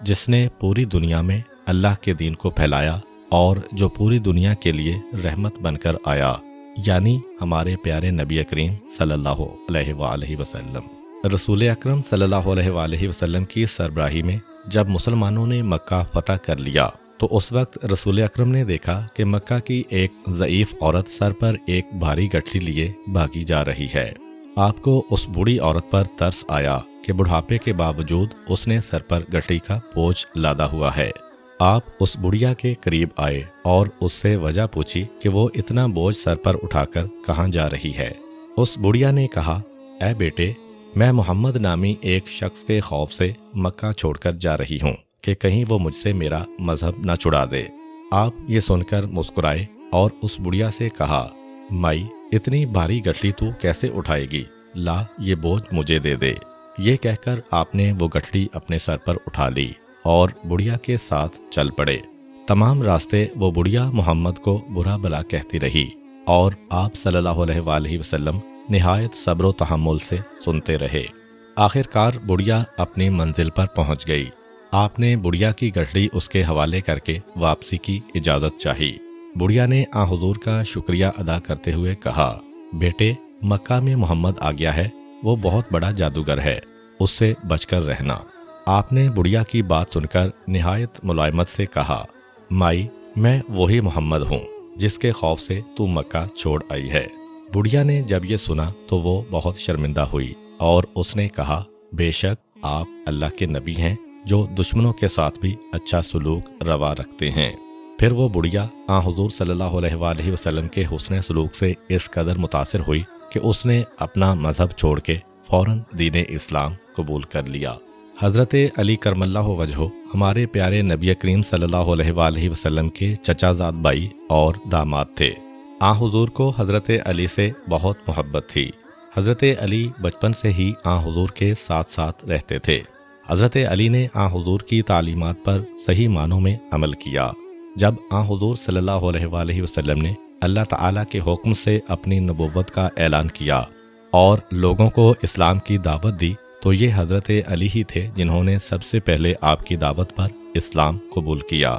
جس نے پوری دنیا میں اللہ کے دین کو پھیلایا اور جو پوری دنیا کے لیے رحمت بن کر آیا، یعنی ہمارے پیارے نبی کریم صلی اللہ علیہ وآلہ وسلم۔ رسول اکرم صلی اللہ علیہ وآلہ وسلم کی سربراہی میں جب مسلمانوں نے مکہ فتح کر لیا تو اس وقت رسول اکرم نے دیکھا کہ مکہ کی ایک ضعیف عورت سر پر ایک بھاری گٹھلی لیے بھاگی جا رہی ہے۔ آپ کو اس بوڑھی عورت پر ترس آیا کہ بڑھاپے کے باوجود اس نے سر پر گٹھلی کا بوجھ لادا ہوا ہے۔ آپ اس بڑھیا کے قریب آئے اور اس سے وجہ پوچھی کہ وہ اتنا بوجھ سر پر اٹھا کر کہاں جا رہی ہے۔ اس بڑھیا نے کہا، اے بیٹے، میں محمد نامی ایک شخص کے خوف سے مکہ چھوڑ کر جا رہی ہوں کہ کہیں وہ مجھ سے میرا مذہب نہ چھڑا دے۔ آپ یہ سن کر مسکرائے اور اس بڑھیا سے کہا، مائی، اتنی بھاری گٹھلی تو کیسے اٹھائے گی؟ لا، یہ بوجھ مجھے دے دے۔ یہ کہہ کر آپ نے وہ گٹھلی اپنے سر پر اٹھا لی اور بڑھیا کے ساتھ چل پڑے۔ تمام راستے وہ بڑھیا محمد کو برا بلا کہتی رہی اور آپ صلی اللہ علیہ وآلہ وسلم نہایت صبر و تحمل سے سنتے رہے۔ آخر کار بڑھیا اپنی منزل پر پہنچ گئی۔ آپ نے بڑھیا کی گٹھلی اس کے حوالے کر کے واپسی کی اجازت چاہی۔ بڑھیا نے آن حضور کا شکریہ ادا کرتے ہوئے کہا، بیٹے، مکہ میں محمد آ گیا ہے، وہ بہت بڑا جادوگر ہے، اس سے بچ کر رہنا۔ آپ نے بڑھیا کی بات سن کر نہایت ملائمت سے کہا، مائی، میں وہی محمد ہوں جس کے خوف سے تو مکہ چھوڑ آئی ہے۔ بڑھیا نے جب یہ سنا تو وہ بہت شرمندہ ہوئی اور اس نے کہا، بے شک آپ اللہ کے نبی ہیں جو دشمنوں کے ساتھ بھی اچھا سلوک روا رکھتے ہیں۔ پھر وہ بڑھیا آن حضور صلی اللہ علیہ وآلہ وسلم کے حسن سلوک سے اس قدر متاثر ہوئی کہ اس نے اپنا مذہب چھوڑ کے فوراً دین اسلام قبول کر لیا۔ حضرت علی کرم اللہ وجہہ ہمارے پیارے نبی کریم صلی اللہ علیہ وآلہ وسلم کے چچا زاد بھائی اور داماد تھے۔ آن حضور کو حضرت علی سے بہت محبت تھی۔ حضرت علی بچپن سے ہی آن حضور کے ساتھ ساتھ رہتے تھے۔ حضرت علی نے آن حضور کی تعلیمات پر صحیح معنوں میں عمل کیا۔ جب آن حضور صلی اللہ علیہ وآلہ وسلم نے اللہ تعالیٰ کے حکم سے اپنی نبوت کا اعلان کیا اور لوگوں کو اسلام کی دعوت دی تو یہ حضرت علی ہی تھے جنہوں نے سب سے پہلے آپ کی دعوت پر اسلام قبول کیا۔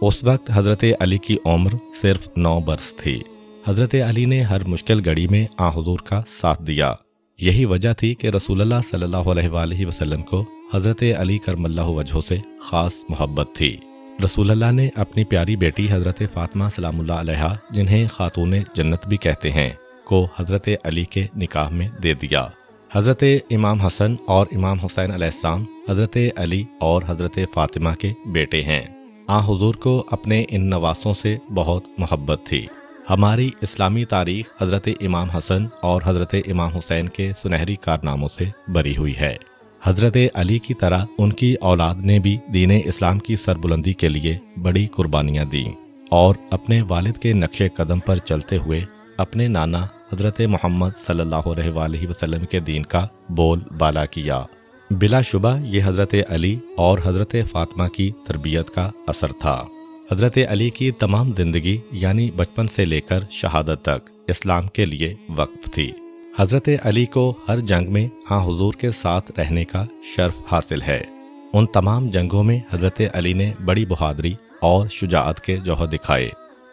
اس وقت حضرت علی کی عمر صرف 9 برس تھی۔ حضرت علی نے ہر مشکل گھڑی میں آن حضور کا ساتھ دیا۔ یہی وجہ تھی کہ رسول اللہ صلی اللہ علیہ وآلہ وسلم کو حضرت علی کرم اللہ وجہہ سے خاص محبت تھی۔ رسول اللہ نے اپنی پیاری بیٹی حضرت فاطمہ سلام اللہ علیہا، جنہیں خاتون جنت بھی کہتے ہیں، کو حضرت علی کے نکاح میں دے دیا۔ حضرت امام حسن اور امام حسین علیہ السلام حضرت علی اور حضرت فاطمہ کے بیٹے ہیں۔ آن حضور کو اپنے ان نواسوں سے بہت محبت تھی۔ ہماری اسلامی تاریخ حضرت امام حسن اور حضرت امام حسین کے سنہری کارناموں سے بھری ہوئی ہے۔ حضرت علی کی طرح ان کی اولاد نے بھی دین اسلام کی سربلندی کے لیے بڑی قربانیاں دیں اور اپنے والد کے نقش قدم پر چلتے ہوئے اپنے نانا حضرت محمد صلی اللہ علیہ وآلہ وسلم کے دین کا بول بالا کیا۔ بلا شبہ یہ حضرت علی اور حضرت فاطمہ کی تربیت کا اثر تھا۔ حضرت علی کی تمام زندگی یعنی بچپن سے لے کر شہادت تک اسلام کے لیے وقف تھی۔ حضرت علی کو ہر جنگ میں آن حضور کے ساتھ رہنے کا شرف حاصل ہے۔ ان تمام جنگوں میں حضرت علی نے بڑی بہادری اور شجاعت کے جوہر دکھائے،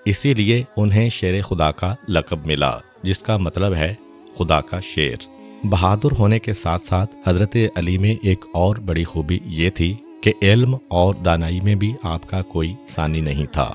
اسی لیے انہیں شیر خدا کا لقب ملا، جس کا مطلب ہے خدا کا شیر۔ بہادر ہونے کے ساتھ ساتھ حضرت علی میں ایک اور بڑی خوبی یہ تھی کہ علم اور دانائی میں بھی آپ کا کوئی ثانی نہیں تھا،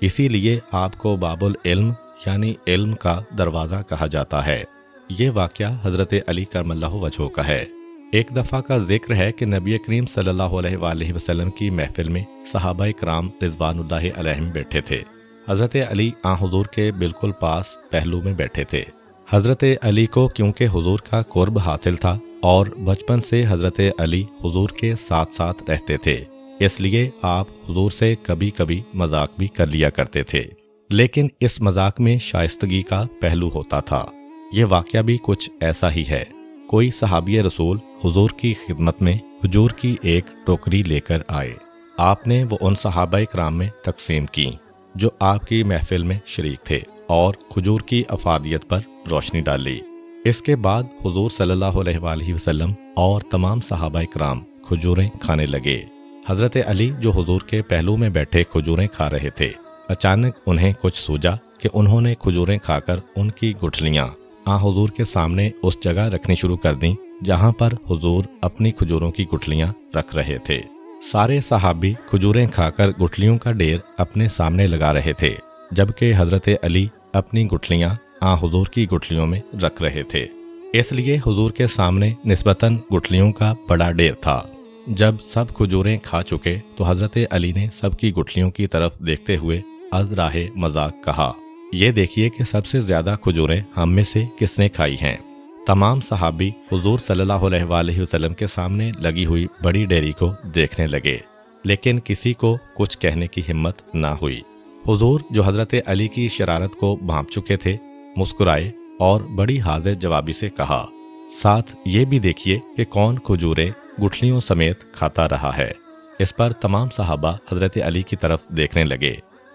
اسی لیے آپ کو باب العلم یعنی علم کا دروازہ کہا جاتا ہے۔ یہ واقعہ حضرت علی کرم اللہ وجہہ کا ہے۔ ایک دفعہ کا ذکر ہے کہ نبی کریم صلی اللہ علیہ وآلہ وسلم کی محفل میں صحابہ کرام رضوان اللہ علیہم بیٹھے تھے۔ حضرت علی آن حضور کے بالکل پاس پہلو میں بیٹھے تھے۔ حضرت علی کو کیونکہ حضور کا قرب حاصل تھا اور بچپن سے حضرت علی حضور کے ساتھ ساتھ رہتے تھے، اس لیے آپ حضور سے کبھی کبھی مذاق بھی کر لیا کرتے تھے، لیکن اس مذاق میں شائستگی کا پہلو ہوتا تھا۔ یہ واقعہ بھی کچھ ایسا ہی ہے۔ کوئی صحابی رسول حضور کی خدمت میں کھجور کی ایک ٹوکری لے کر آئے۔ آپ نے وہ ان صحابہ کرام میں تقسیم کی جو آپ کی محفل میں شریک تھے اور کھجور کی افادیت پر روشنی ڈالی۔ اس کے بعد حضور صلی اللہ علیہ وآلہ وسلم اور تمام صحابہ کرام کھجوریں کھانے لگے۔ حضرت علی جو حضور کے پہلو میں بیٹھے کھجوریں کھا رہے تھے، اچانک انہیں کچھ سوجا کہ انہوں نے کھجوریں کھا کر ان کی گٹھلیاں حضور کے سامنے اس جگہ رکھنی شروع کر دیں جہاں پر حضور اپنی کھجوروں کی گٹھلیاں رکھ رہے تھے۔ سارے صحابی کھجوریں کھا کر گٹھلیوں کا ڈھیر اپنے سامنے لگا رہے تھے، جبکہ حضرت علی اپنی گٹھلیاں حضور کی گٹھلیوں میں رکھ رہے تھے۔ اس لیے حضور کے سامنے نسبتاً گٹھلیوں کا بڑا ڈھیر تھا۔ جب سب کھجوریں کھا چکے تو حضرت علی نے سب کی گٹھلیوں کی طرف دیکھتے ہوئے از راہ مذاق کہا، یہ دیکھیے کہ سب سے زیادہ کھجوریں ہم میں سے کس نے کھائی ہیں۔ تمام صحابی حضور صلی اللہ علیہ وآلہ وسلم کے سامنے لگی ہوئی بڑی ڈیری کو دیکھنے لگے، لیکن کسی کو کچھ کہنے کی ہمت نہ ہوئی۔ حضور جو حضرت علی کی شرارت کو بھانپ چکے تھے، مسکرائے اور بڑی حاضر جوابی سے کہا، ساتھ یہ بھی دیکھیے کہ کون کھجوریں گٹھلیوں سمیت کھاتا رہا ہے۔ اس پر تمام صحابہ حضرت علی کی طرف دیکھنے لگے،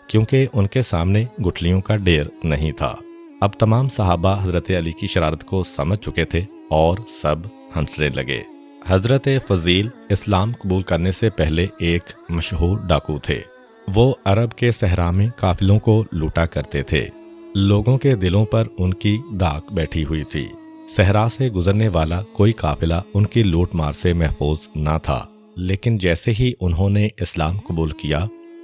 کیونکہ ان کے سامنے گٹھلیوں کا ڈھیر نہیں تھا۔ اب تمام صحابہ حضرت علی کی شرارت کو سمجھ چکے تھے اور سب ہنسنے لگے۔ حضرت فضیل اسلام قبول کرنے سے پہلے ایک مشہور ڈاکو تھے۔ وہ عرب کے صحرا میں قافلوں کو لوٹا کرتے تھے۔ لوگوں کے دلوں پر ان کی داغ بیٹھی ہوئی تھی۔ صحرا سے گزرنے والا کوئی قافلہ ان کی لوٹ مار سے محفوظ نہ تھا، لیکن جیسے ہی انہوں نے اسلام قبول کیا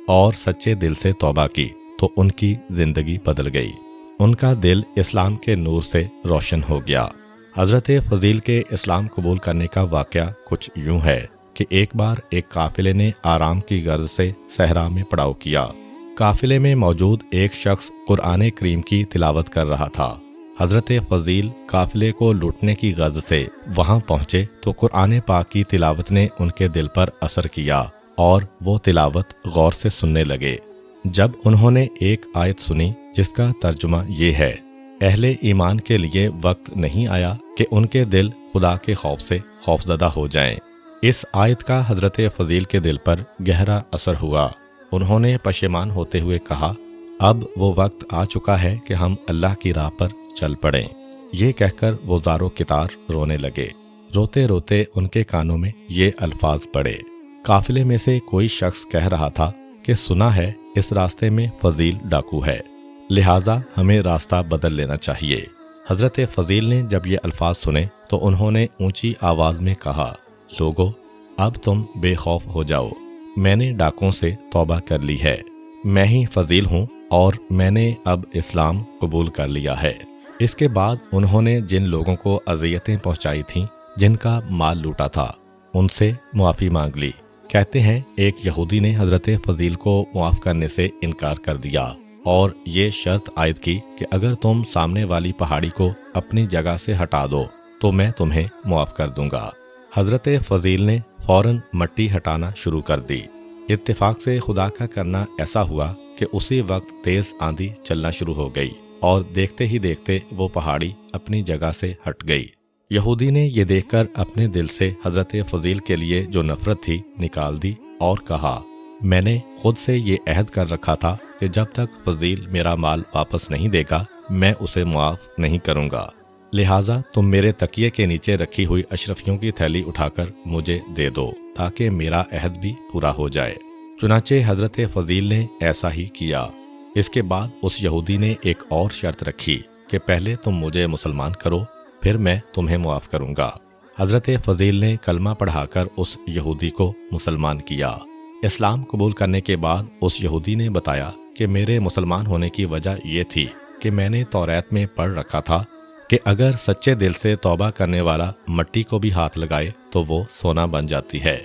اور سچے دل سے توبہ کی تو ان کی زندگی بدل گئی۔ ان کا دل اسلام کے نور سے روشن ہو گیا۔ حضرت فضیل کے اسلام قبول کرنے کا واقعہ کچھ یوں ہے کہ ایک بار ایک قافلے نے آرام کی غرض سے صحرا میں پڑاؤ کیا۔ قافلے میں موجود ایک شخص قرآن کریم کی تلاوت کر رہا تھا۔ حضرت فضیل قافلے کو لوٹنے کی غرض سے وہاں پہنچے تو قرآن پاک کی تلاوت نے ان کے دل پر اثر کیا اور وہ تلاوت غور سے سننے لگے۔ جب انہوں نے ایک آیت سنی جس کا ترجمہ یہ ہے، اہل ایمان کے لیے وقت نہیں آیا کہ ان کے دل خدا کے خوف سے خوفزدہ ہو جائیں۔ اس آیت کا حضرت فضیل کے دل پر گہرا اثر ہوا۔ انہوں نے پشیمان ہوتے ہوئے کہا، اب وہ وقت آ چکا ہے کہ ہم اللہ کی راہ پر چل پڑیں۔ یہ کہہ کر وہ زارو کتار رونے لگے۔ روتے روتے ان کے کانوں میں یہ الفاظ پڑے۔ قافلے میں سے کوئی شخص کہہ رہا تھا کہ سنا ہے اس راستے میں فضیل ڈاکو ہے، لہٰذا ہمیں راستہ بدل لینا چاہیے۔ حضرت فضیل نے جب یہ الفاظ سنے تو انہوں نے اونچی آواز میں کہا، لوگو اب تم بے خوف ہو جاؤ، میں نے ڈاکوں سے توبہ کر لی ہے، میں ہی فضیل ہوں اور میں نے اب اسلام قبول کر لیا ہے۔ اس کے بعد انہوں نے جن لوگوں کو اذیتیں پہنچائی تھیں، جن کا مال لوٹا تھا، ان سے معافی مانگ لی۔ کہتے ہیں ایک یہودی نے حضرت فضیل کو معاف کرنے سے انکار کر دیا اور یہ شرط عائد کی کہ اگر تم سامنے والی پہاڑی کو اپنی جگہ سے ہٹا دو تو میں تمہیں معاف کر دوں گا۔ حضرت فضیل نے فوراً مٹی ہٹانا شروع کر دی۔ اتفاق سے خدا کا کرنا ایسا ہوا کہ اسی وقت تیز آندھی چلنا شروع ہو گئی اور دیکھتے ہی دیکھتے وہ پہاڑی اپنی جگہ سے ہٹ گئی۔ یہودی نے یہ دیکھ کر اپنے دل سے حضرت فضیل کے لیے جو نفرت تھی نکال دی اور کہا، میں نے خود سے یہ عہد کر رکھا تھا کہ جب تک فضیل میرا مال واپس نہیں دے گا میں اسے معاف نہیں کروں گا، لہٰذا تم میرے تکیے کے نیچے رکھی ہوئی اشرفیوں کی تھیلی اٹھا کر مجھے دے دو تاکہ میرا عہد بھی پورا ہو جائے۔ چنانچہ حضرت فضیل نے ایسا ہی کیا۔ اس کے بعد اس یہودی نے ایک اور شرط رکھی کہ پہلے تم مجھے مسلمان کرو پھر میں تمہیں معاف کروں گا۔ حضرت فضیل نے کلمہ پڑھا کر اس یہودی کو مسلمان کیا۔ اسلام قبول کرنے کے بعد اس یہودی نے بتایا کہ میرے مسلمان ہونے کی وجہ یہ تھی کہ میں نے توریت میں پڑھ رکھا تھا کہ اگر سچے دل سے توبہ کرنے والا مٹی کو بھی ہاتھ لگائے تو وہ سونا بن جاتی ہے،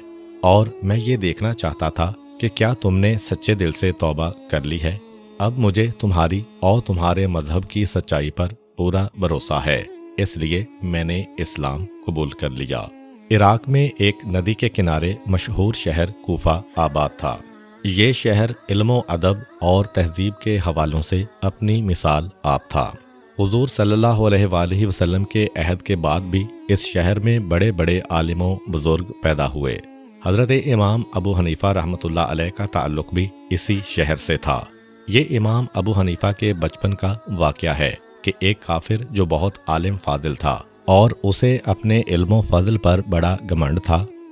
اور میں یہ دیکھنا چاہتا تھا کہ کیا تم نے سچے دل سے توبہ کر لی ہے۔ اب مجھے تمہاری اور تمہارے مذہب کی سچائی پر پورا بھروسہ ہے، اس لیے میں نے اسلام قبول کر لیا۔ عراق میں ایک ندی کے کنارے مشہور شہر کوفہ آباد تھا۔ یہ شہر علم و ادب اور تہذیب کے حوالوں سے اپنی مثال آپ تھا۔ حضور صلی اللہ علیہ وآلہ وسلم کے عہد کے بعد بھی اس شہر میں بڑے بڑے عالم و بزرگ پیدا ہوئے۔ حضرت امام ابو حنیفہ رحمۃ اللہ علیہ کا تعلق بھی اسی شہر سے تھا۔ یہ امام ابو حنیفہ کے بچپن کا واقعہ ہے کہ ایک کافر جو بہت عالم فاضل تھا اور اسے اپنے علم و فضل پر بڑا گھمنڈ تھا،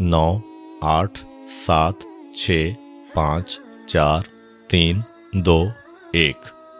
9, 8, 7, 6, 5, 4, 3, 2, 1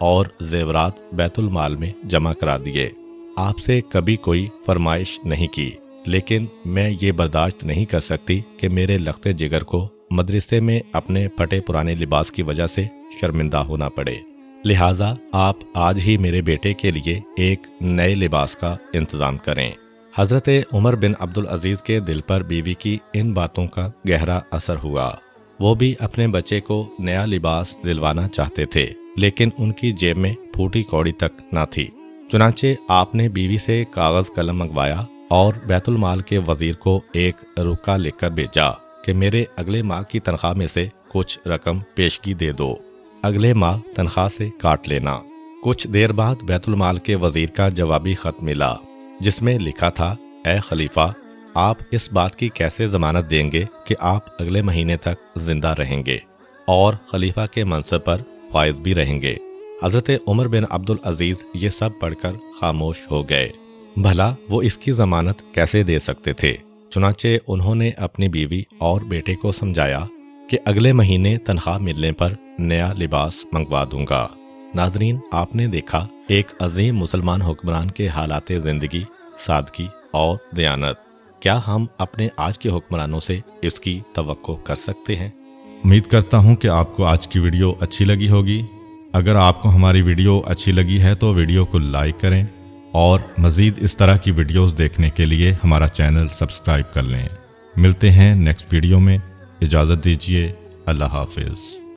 اور زیورات بیت المال میں جمع کرا دیے۔ آپ سے کبھی کوئی فرمائش نہیں کی، لیکن میں یہ برداشت نہیں کر سکتی کہ میرے لخت جگر کو مدرسے میں اپنے پھٹے پرانے لباس کی وجہ سے شرمندہ ہونا پڑے، لہٰذا آپ آج ہی میرے بیٹے کے لیے ایک نئے لباس کا انتظام کریں۔ حضرت عمر بن عبدالعزیز کے دل پر بیوی کی ان باتوں کا گہرا اثر ہوا۔ وہ بھی اپنے بچے کو نیا لباس دلوانا چاہتے تھے، لیکن ان کی جیب میں پھوٹی کوڑی تک نہ تھی۔ چنانچہ آپ نے بیوی سے کاغذ قلم منگوایا اور بیت المال کے وزیر کو ایک رکا لکھ کر بھیجا کہ میرے اگلے ماہ کی تنخواہ میں سے کچھ رقم پیشگی دے دو، اگلے ماہ تنخواہ سے کاٹ لینا۔ کچھ دیر بعد بیت المال کے وزیر کا جوابی خط ملا، جس میں لکھا تھا: اے خلیفہ، آپ اس بات کی کیسے ضمانت دیں گے کہ آپ اگلے مہینے تک زندہ رہیں گے اور خلیفہ کے منصب پر فائز بھی رہیں گے؟ حضرت عمر بن عبدالعزیز یہ سب پڑھ کر خاموش ہو گئے۔ بھلا وہ اس کی ضمانت کیسے دے سکتے تھے؟ چنانچہ انہوں نے اپنی بیوی اور بیٹے کو سمجھایا کہ اگلے مہینے تنخواہ ملنے پر نیا لباس منگوا دوں گا۔ ناظرین، آپ نے دیکھا ایک عظیم مسلمان حکمران کے حالات زندگی، سادگی اور دیانت۔ کیا ہم اپنے آج کے حکمرانوں سے اس کی توقع کر سکتے ہیں؟ امید کرتا ہوں کہ آپ کو آج کی ویڈیو اچھی لگی ہوگی۔ اگر آپ کو ہماری ویڈیو اچھی لگی ہے تو ویڈیو کو لائک کریں اور مزید اس طرح کی ویڈیوز دیکھنے کے لیے ہمارا چینل سبسکرائب کر لیں۔ ملتے ہیں نیکسٹ ویڈیو میں، اجازت دیجیے، اللہ حافظ۔